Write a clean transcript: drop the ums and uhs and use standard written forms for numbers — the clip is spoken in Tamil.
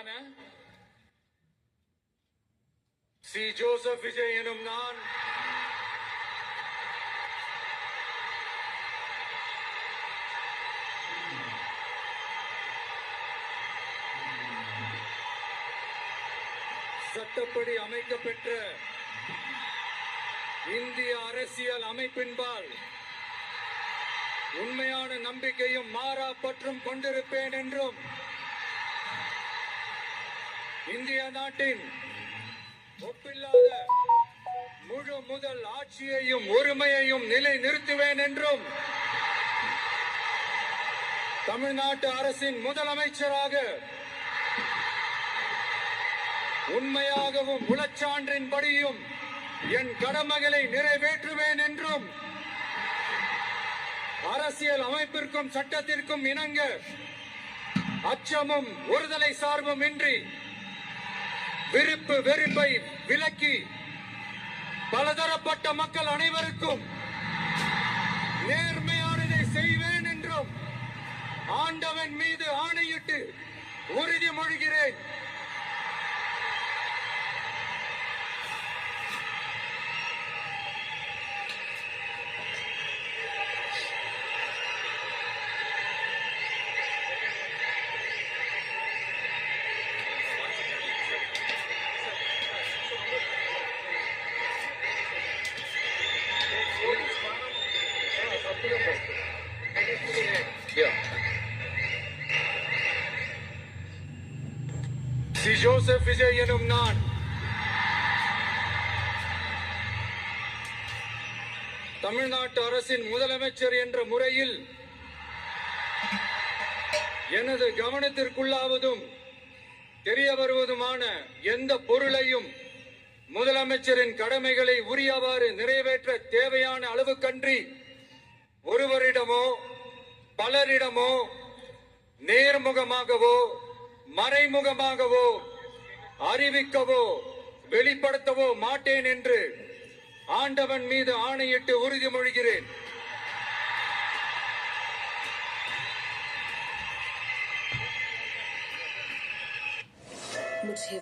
ஆன சி ஜோசப் விஜய் எனும் நான் சட்டப்படி அமைக்கப்பெற்ற இந்திய அரசியல் அமைப்பின்பால் உண்மையான நம்பிக்கையும் மாறா பற்றும் கொண்டிருப்பேன் என்றும் இந்திய நாட்டின் ஒப்பில்லாத முழு முதல் ஆட்சியையும் ஒருமையையும் நிலை நிறுத்துவேன் என்றும் தமிழ்நாட்டு அரசின் முதலமைச்சராக உண்மையாகவும் உளச்சான்றின்படியும் என் கடமைகளை நிறைவேற்றுவேன் என்றும் அரசியல் அமைப்பிற்கும் சட்டத்திற்கும் இணங்க அச்சமும் ஒருதலை சார்பும் இன்றி விருப்பு வெறுப்பை விலக்கி பலதரப்பட்ட மக்கள் அனைவருக்கும் நேர்மையானதை செய்வேன் என்றும் ஆண்டவன் மீது ஆணையிட்டு உறுதிமொழிகிறேன். சி ஜோசப் விஜய் எனும் நான் தமிழ்நாட்டு அரசின் முதலமைச்சர் என்ற முறையில் எனது கவனத்திற்குள்ளாவதும் தெரிய வருவதுமான எந்த பொருளையும் முதலமைச்சரின் கடமைகளை உரியவாறு நிறைவேற்ற தேவையான அளவுக்கன்றி ஒருவரிடமோ பலரிடமோ நேர்முகமாகவோ மறைமுகமாகவோ அறிவிக்கவோ வெளிப்படுத்தவோ மாட்டேன் என்று ஆண்டவன் மீது ஆணையிட்டு உறுதிமொழிகிறேன். मुझे